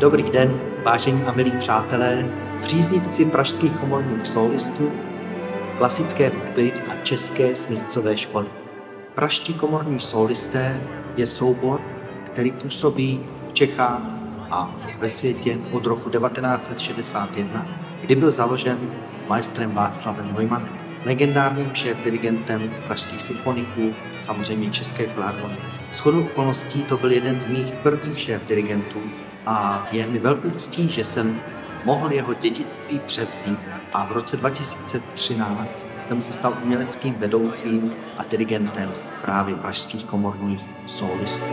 Dobrý den, vážení a milí přátelé, příznivci pražských komorních sólistů, klasické hudby a české smyčcové školy. Pražští komorní sólisté je soubor, který působí v Čechách a ve světě od roku 1961, kdy byl založen maestrem Václavem Neumannem, legendárním šéf-dirigentem pražských symfoniků, samozřejmě České filharmonie. Shodou okolností to byl jeden z mých prvních šéf-dirigentů a je mi velkou ctí, že jsem mohl jeho dědictví převzít a v roce 2013 jsem se stal uměleckým vedoucím a dirigentem právě pražských komorních sólistů.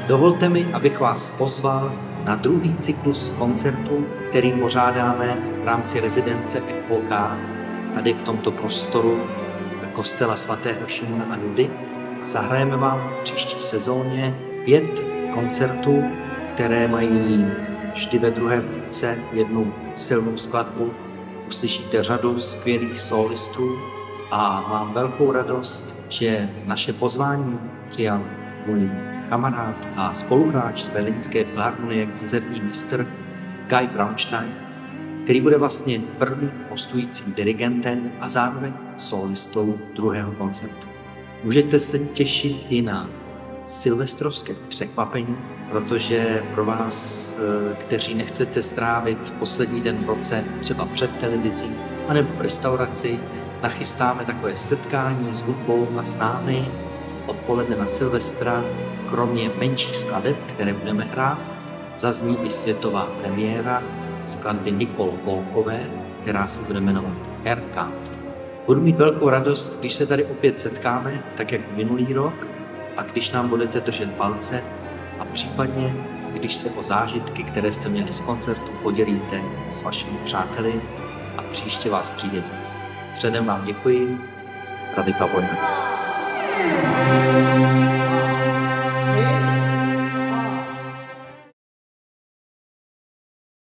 Dovolte mi, abych vás pozval na druhý cyklus koncertů, který pořádáme v rámci rezidence FOK, tady v tomto prostoru kostela svatého Šimona a Judy. Zahrajeme vám v příští sezóně 5 koncertů, které mají vždy ve druhé půlce jednu silnou skladbu. Uslyšíte řadu skvělých sólistů a mám velkou radost, že naše pozvání přijal můj kamarád a spoluhráč z Berlínské filharmonie, koncertní mistr Guy Braunstein, který bude vlastně prvním hostujícím dirigentem a zároveň sólistou druhého koncertu. Můžete se těšit i na silvestrovské překvapení, protože pro vás, kteří nechcete strávit poslední den v roce třeba před televizí anebo v restauraci, nachystáme takové setkání s hudbou a s námi odpoledne na Silvestra. Kromě menších skladeb, které budeme hrát, zazní i světová premiéra skladby Nicole Volkové, která se bude jmenovat Herka. Budu mít velkou radost, když se tady opět setkáme, tak jak minulý rok, a když nám budete držet palce a případně, když se o zážitky, které jste měli z koncertu, podělíte s vašimi přáteli a příště vás přijde víc. Předem vám děkuji. Radek Vojna.